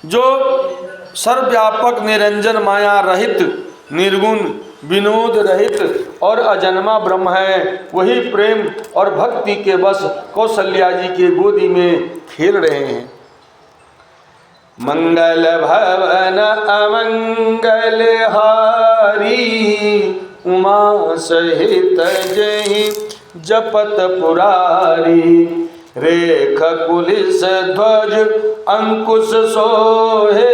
जो सर्वव्यापक निरंजन माया रहित निर्गुण विनोद रहित और अजन्मा ब्रह्म है, वही प्रेम और भक्ति के बस कौशल्या जी के गोदी में खेल रहे हैं। मंगल भवन अमंगल हारी उमा सहित जहि जपत पुरारी। रेख कुलिस ध्वज अंकुश सोहे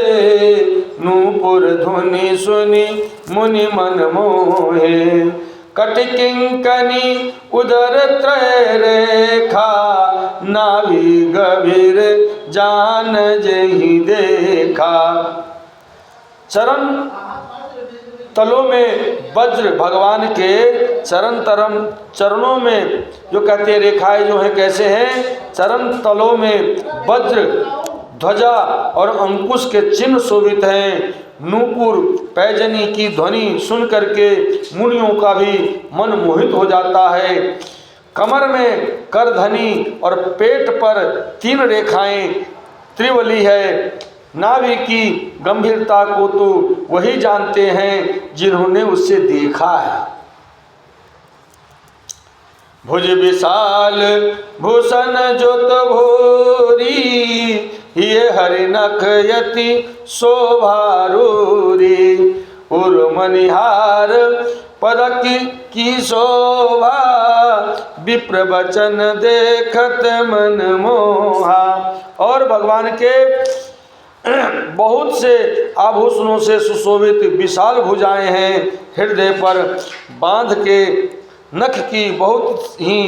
नूपुर धुनि सुनि मुनि मन मोहे। कटिकिंकनी उदर त्रय रेखा नाभि गभीर जान जहि देखा। चरण तलों में वज्र भगवान के चरणों में जो कहते हैं रेखाएं जो हैं कैसे हैं, चरण तलों में वज्र ध्वजा और अंकुश के चिन्ह शोभित हैं। नूपुर पैजनी की ध्वनि सुन करके मुनियों का भी मन मोहित हो जाता है। कमर में करधनी और पेट पर 3 रेखाएं त्रिवली है। नाभि की गंभीरता को तो वही जानते हैं जिन्होंने उसे देखा है। भुज विशाल भूषण जोत भोरी ये हरिनख यति शोभारूरी। उर्मनिहार पदक की शोभा विप्र वचन देखत मन मोहा। और भगवान के बहुत से आभूषणों से सुशोभित विशाल भुजाएं हैं। हृदय पर बांध के नख की बहुत ही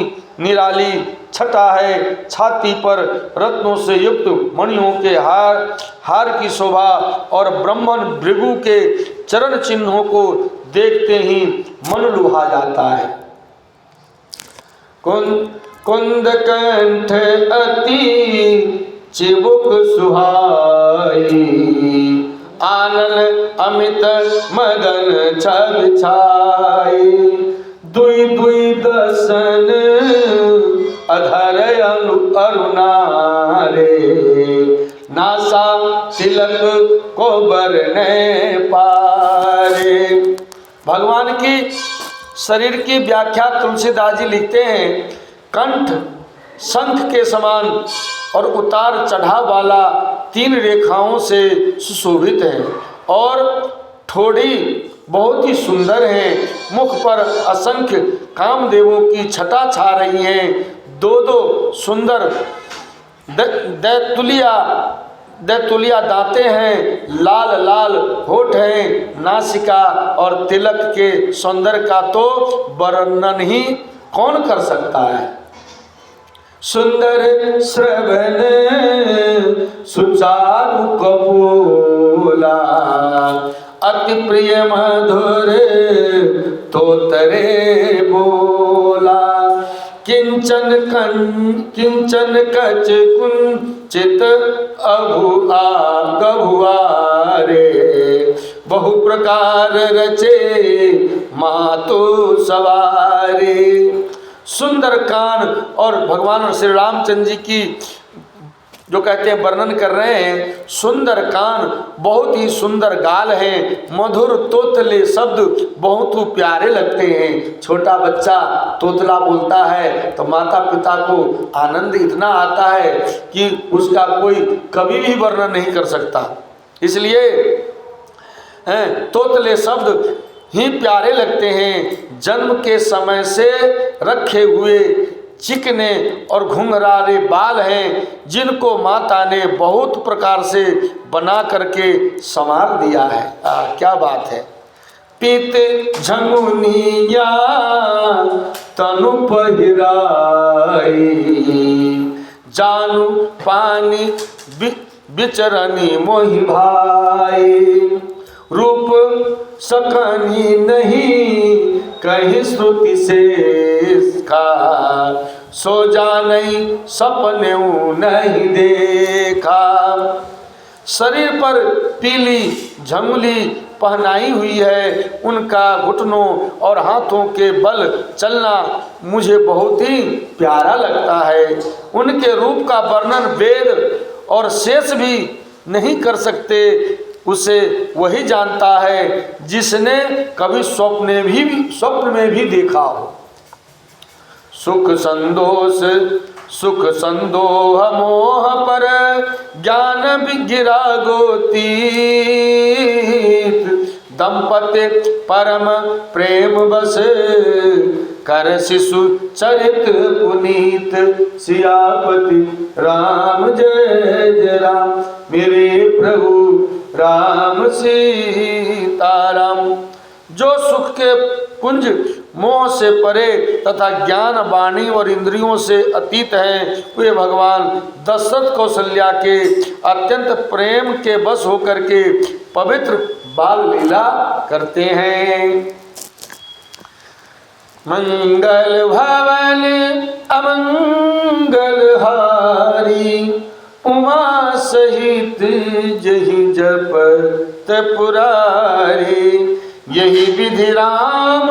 निराली छटा है। छाती पर रत्नों से युक्त मणियों के हार की शोभा और ब्रह्मण भृगु के चरण चिन्हों को देखते ही मन लुभा जाता है। कुंद कंठ अति चिबुक सुहाई आनन अमित मदन छवि छाई। दुई दुई दसन अधर अरुणारे नासा तिलक को बरने पारे। भगवान की शरीर की व्याख्या तुलसीदास जी लिखते हैं, कंठ शंख के समान और उतार चढ़ाव वाला 3 रेखाओं से सुशोभित है और ठोड़ी बहुत ही सुंदर है। मुख पर असंख्य कामदेवों की छटा छा रही है। 2 सुंदर दैतुलिया दांतें हैं। लाल लाल होठ हैं। नासिका और तिलक के सौंदर्य का तो वर्णन ही कौन कर सकता है। सुंदर श्रवण सुचारु कपोला अति प्रिय मधुर तोतरे बोला। किंचन कच कुंचित गभुआरे बहु प्रकार रचे मातु सवारे। सुंदर कान और भगवान श्री रामचंद्र जी की जो कहते हैं वर्णन कर रहे हैं। सुंदर कान, बहुत ही सुंदर गाल हैं। मधुर तोतले शब्द बहुत ही प्यारे लगते हैं। छोटा बच्चा तोतला बोलता है तो माता पिता को आनंद इतना आता है कि उसका कोई कभी भी वर्णन नहीं कर सकता। इसलिए तोतले शब्द ही प्यारे लगते हैं। जन्म के समय से रखे हुए चिकने और घुंघराले बाल हैं जिनको माता ने बहुत प्रकार से बना करके संवार दिया है। क्या बात है। पीत झंगुनिया तनु पहिराई जानू पानी बिचरनी मोहि भाई। रूप सकनी नहीं कहीं श्रुति से इसका सो जाने सपने नहीं देखा। शरीर पर पीली झंगुली पहनाई हुई है। उनका घुटनों और हाथों के बल चलना मुझे बहुत ही प्यारा लगता है। उनके रूप का वर्णन वेद और शेष भी नहीं कर सकते, उसे वही जानता है जिसने कभी स्वप्न में भी देखा हो। सुख संदोह मोह पर ज्ञान गिरा गोतीत, दंपति परम प्रेम बस कर शिशु चरित पुनीत। सियापति राम जय जय राम, मेरे प्रभु राम सीताराम। जो सुख के पुंज मोह से परे तथा ज्ञान वाणी और इंद्रियों से अतीत हैं, वे भगवान दशरथ कौशल्या के अत्यंत प्रेम के बस होकर के पवित्र बाल लीला करते हैं। मंगल भवन अमंगल हारी, उमा सहित जहि जपत पुरारी। यही विधि राम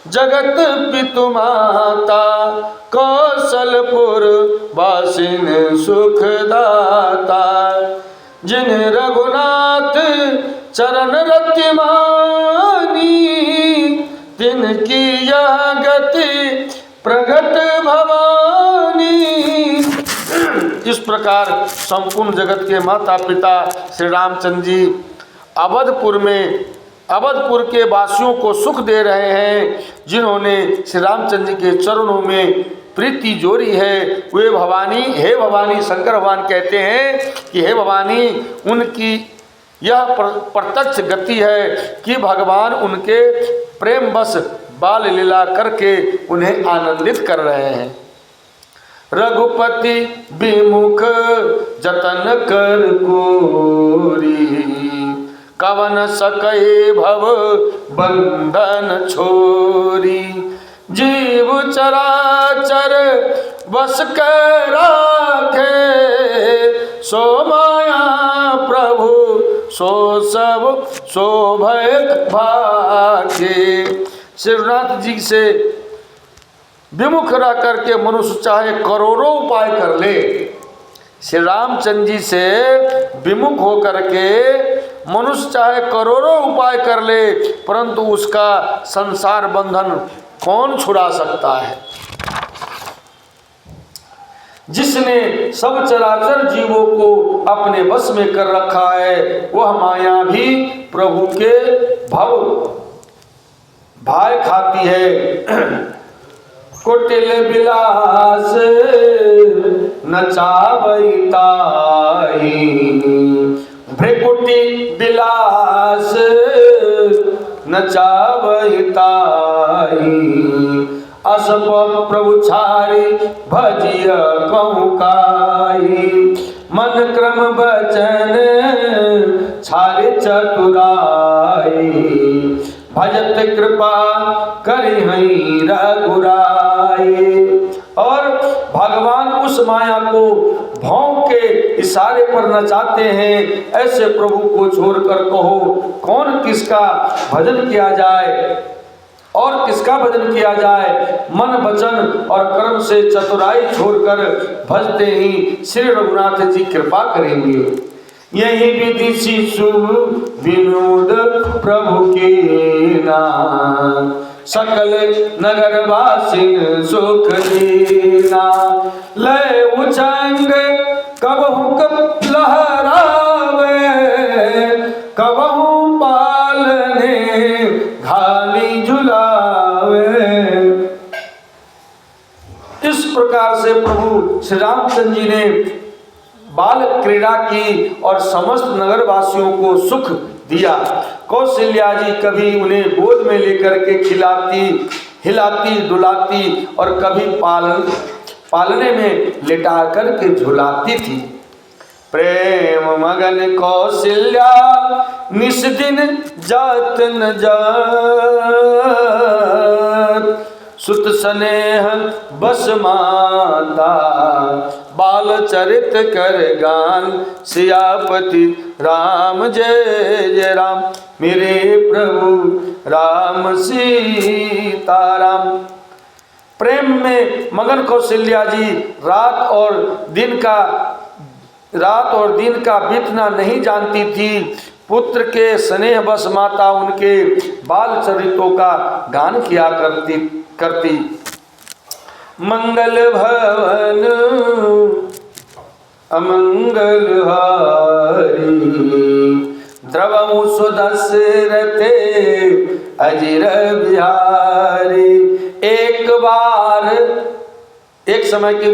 जगत पितु माता, कौशलपुर वासिन सुखदाता। जिन रघुनाथ चरण रति मानी, तिनकी यह गति प्रगट भवानी। इस प्रकार संपूर्ण जगत के माता पिता श्री रामचंद्र जी अवधपुर के वासियों को सुख दे रहे हैं। जिन्होंने श्री रामचंद्र जी के चरणों में प्रीति जोड़ी है, वे भवानी, हे भवानी, शंकर भगवान कहते हैं कि हे भवानी, उनकी यह प्रत्यक्ष गति है कि भगवान उनके प्रेम बस बाल लीला करके उन्हें आनंदित कर रहे हैं। रघुपति विमुख जतन कर कोरी, कवन सकै भव बंधन छोरी। जीव चराचर बस कर राखे, सो माया प्रभु सो सब शोभय भागे। शिवनाथ जी से विमुख रह करके मनुष्य चाहे करोड़ों उपाय कर ले, श्री रामचंद्र जी से विमुख होकर के मनुष्य चाहे करोड़ों उपाय कर ले, परंतु उसका संसार बंधन कौन छुड़ा सकता है। जिसने सब चराचर जीवों को अपने बस में कर रखा है, वह माया भी प्रभु के भाय खाती है। कुटिल विलास नचावई ताई, भ्रिकुटी विलास नचावई ताई। असप प्रभु छारी भजिय कहूँ काई, मन क्रम बचन छारे चतुराई। भजत कृपा करि हई रघुराई। और भगवान उस माया को भौं के इशारे पर नचाते हैं। ऐसे प्रभु को छोड़कर कहो कौन किसका भजन किया जाए और किसका भजन किया जाए। मन वचन और कर्म से चतुराई छोड़कर भजते ही श्री रघुनाथ जी कृपा करेंगे। यही विधि शिशु विनोद प्रभु के नाम, सकल नगर वासिन सुख दीना। लय उचंग कबहु लहरावे, कबहु पालने घाली झुलावे। इस प्रकार से प्रभु श्री रामचंद्र जी ने बाल क्रीड़ा की और समस्त नगरवासियों को सुख दिया। कौशल्या जी कभी उन्हें गोद में लेकर के खिलाती, हिलाती, डुलाती और कभी पालने में लिटा करके झुलाती थी। प्रेम मगन कौशल्या निस दिन जात न जात, सुत स्नेह बस माता बाल चरित कर गान। सियापति राम जय जय राम, मेरे प्रभु राम सीताराम। प्रेम में मगन कौशल्या जी रात और दिन का रात और दिन का बीतना नहीं जानती थी। पुत्र के स्नेह बस माता उनके बाल चरितों का गान किया करती। मंगल भवन अमंगल हारी, द्रवमु सुदशरथे अजिर बिहारी। एक समय की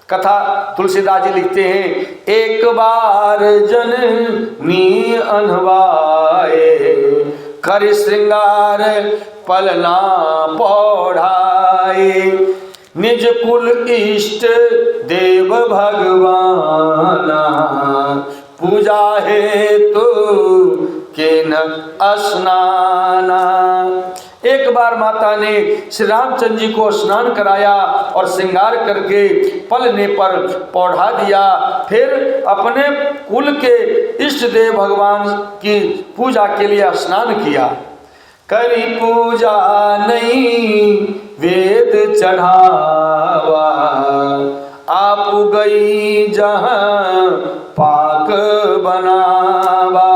कथा तुलसीदास जी लिखते हैं, एक बार जननी अनवाए, कर श्रृंगार पलना पौढ़ाए। निज कुल इष्ट देव भगवाना, पूजा हेतु के न स्नाना। एक बार माता ने श्री रामचंद्र जी को स्नान कराया और श्रृंगार करके पलने पर पौढ़ा दिया। फिर अपने कुल के इष्ट देव भगवान की पूजा के लिए स्नान किया। करी पूजा नहीं वेद चढ़ावा, आप गई जहाँ पाक बनावा।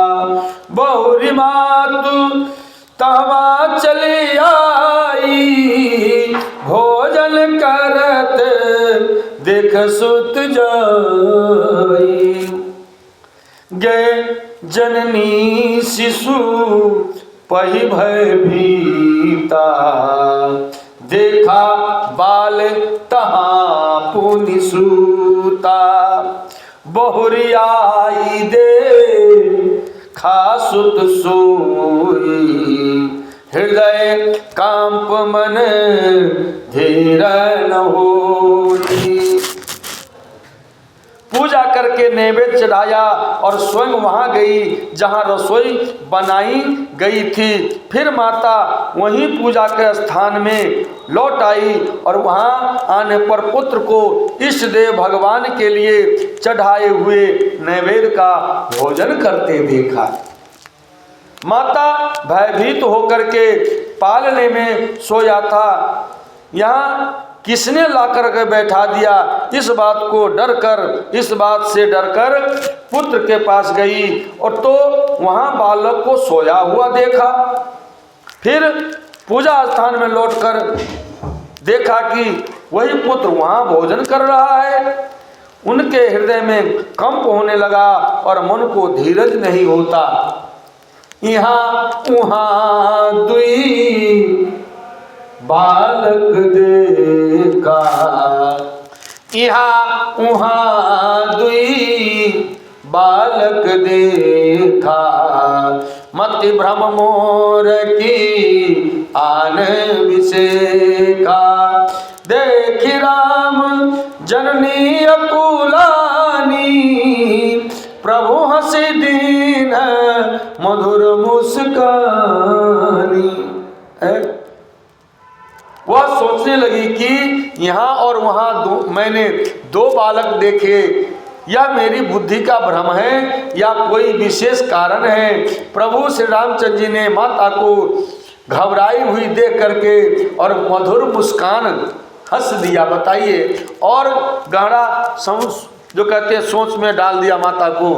बहुरी मातु तवा चली आई, भोजन करत देख सुत जाई। गए जननी शिशु पही भय भीता, देखा बाल तहाँ पुनि सूता। बहुरी आई दे खासुत सोई, हृदय कांप मन धीर न होई। पूजा करके नैवेद्य चढ़ाया और स्वयं वहां गई जहां रसोई बनाई गई थी। फिर माता वहीं पूजा के स्थान में लौट आई और वहां आने पर पुत्र को इष्ट देव भगवान के लिए चढ़ाए हुए नैवेद्य का भोजन करते देखा। माता भयभीत होकर के पालने में सोया था। यहाँ किसने लाकर के बैठा दिया, इस बात से डरकर पुत्र के पास गई और तो वहां बालक को सोया हुआ देखा। फिर पूजा स्थान में लौटकर देखा कि वही पुत्र वहां भोजन कर रहा है। उनके हृदय में कंप होने लगा और मन को धीरज नहीं होता। यहाँ उहाँ दुई बालक देखा, यहाँ उहाँ दुई बालक देखा। मति भ्रम मोर की आन विषेका, देखि राम जननी अकुलानी। प्रभु हंसी दीन मधुर मुस्कानी। वह सोचने लगी कि यहाँ और वहाँ मैंने दो बालक देखे, यह मेरी बुद्धि का भ्रम है या कोई विशेष कारण है। प्रभु श्री रामचंद्र जी ने माता को घबराई हुई देख करके और मधुर मुस्कान हंस दिया। बताइए, और गहरा जो कहते हैं सोच में डाल दिया माता को।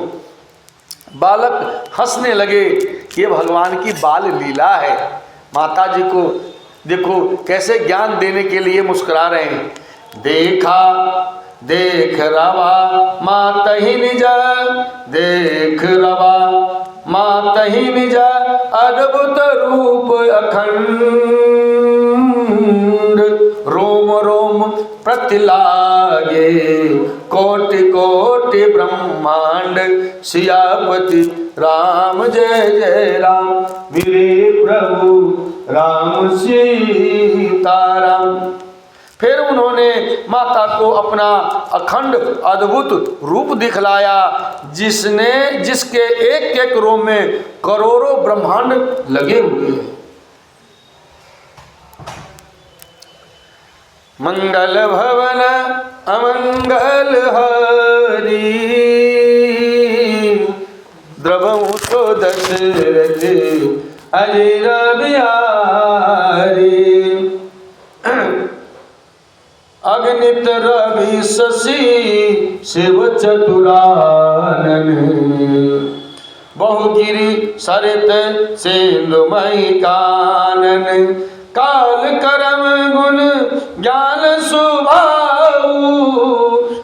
बालक हंसने लगे, ये भगवान की बाल लीला है। माता जी को देखो कैसे ज्ञान देने के लिए मुस्कुरा रहे हैं। देखा देख रवा मातहि निज, देख रवा मातहि निज, अद्भुत रूप अखंड। रोम रोम प्रतिलागे, कोटि कोटि ब्रह्मांड। सियापति राम जय जय राम, मेरे प्रभु राम सीताराम। फिर उन्होंने माता को अपना अखंड अद्भुत रूप दिखलाया, जिसके एक एक रोम में करोड़ों ब्रह्मांड लगे हुए हैं। मंगल भवन अमंगल हरि, द्रवमु तो दशरथ अजिर बिहारी। अगणित रवि शशि शिव चतुरानन, बहुगिरि सरित सिंधुमय कानन, काल करम गुण ज्ञान सुभाऊ,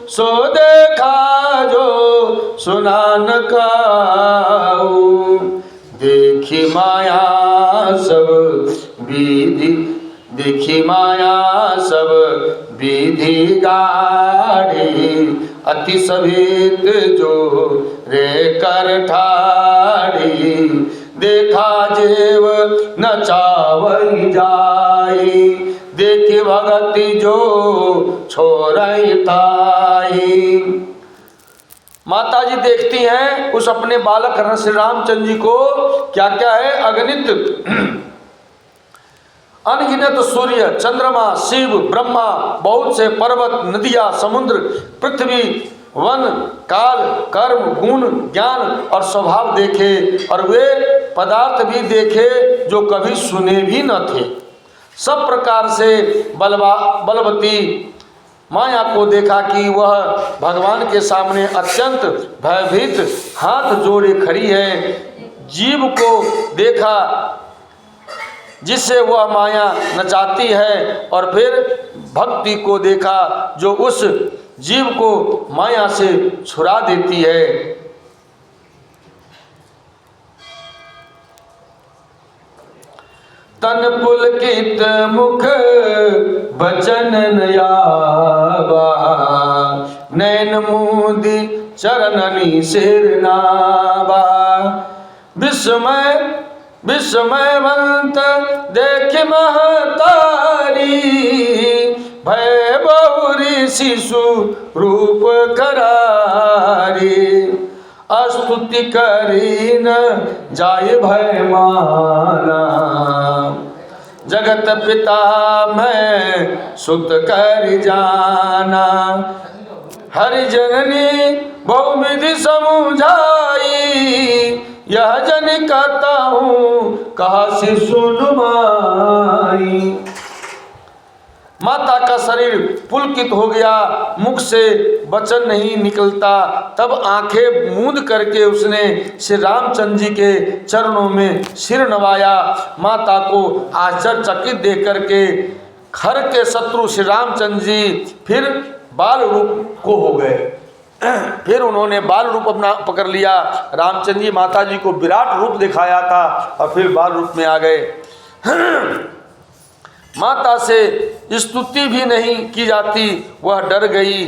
सो देखा जो सुना न काऊ। देखी माया सब विधि, देखी माया सब विधि गाढ़ी, अति सभेत जो रे कर ठाड़ी, देखा जेव न चावई जाई, देखी भगति जो छोड़ई ताई। माता जी देखती हैं उस अपने बालक श्री रामचंद्र जी को, क्या क्या है, अगणित अनगिनत सूर्य चंद्रमा शिव ब्रह्मा, बहुत से पर्वत नदियां समुद्र पृथ्वी वन काल कर्म गुण ज्ञान और स्वभाव देखे, और वे पदार्थ भी देखे जो कभी सुने भी न थे। सब प्रकार से बलवती माया को देखा कि वह भगवान के सामने अत्यंत भयभीत हाथ जोड़े खड़ी है। जीव को देखा जिससे वह माया नचाती है, और फिर भक्ति को देखा जो उस जीव को माया से छुड़ा देती है। तन पुलकित मुख बचन नयावा, नैन मूंदी चरणनी सिर नावा, विस्मय विस्मयवंत देख महतारी, भय बहुरी शिशु रूप करारी, स्तुति करी न जाय भय माना, जगत पिता मैं सुत कर जाना, हरि जननी बहुविधि समुझाई, यह जन कहता हूँ कहा से सुन माई। माता का शरीर पुलकित हो गया, मुख से वचन नहीं निकलता। तब आंखें मूंद करके उसने श्री रामचंद्र जी के चरणों में सिर नवाया। माता को आश्चर्यचकित देख करके खर के शत्रु श्री रामचंद्र जी फिर बाल रूप को हो गए। फिर उन्होंने बाल रूप अपना पकड़ लिया। रामचंद्र जी माता जी को विराट रूप दिखाया था और फिर बाल रूप में आ गए। माता से स्तुति भी नहीं की जाती। वह डर गई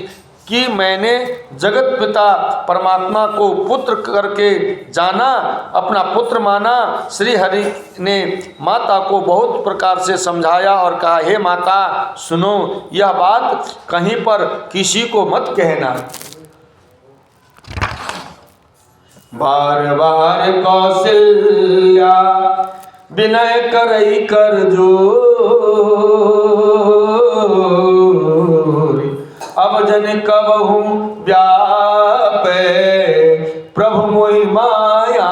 कि मैंने जगत पिता परमात्मा को पुत्र करके जाना, अपना पुत्र माना। श्री हरि ने माता को बहुत प्रकार से समझाया और कहा, हे माता सुनो, यह बात कहीं पर किसी को मत कहना। बार बार कौशल्या विनय करई कर जोर, अब जन कबहू व्यापे प्रभु मोहि माया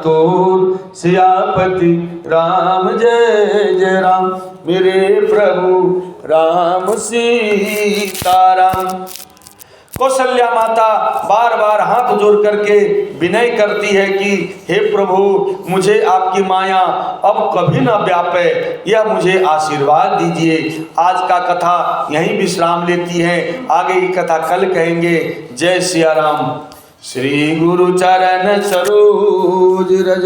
तोर। सियापति राम जय जय राम, मेरे प्रभु राम सीताराम। कौशल्या माता बार बार हाथ जोड़ करके विनय करती है कि हे प्रभु, मुझे आपकी माया अब कभी न व्यापे, यह मुझे आशीर्वाद दीजिए। आज का कथा यहीं विश्राम लेती है, आगे की कथा कल कहेंगे। जय सिया राम। श्री गुरु चरण सरोज रज।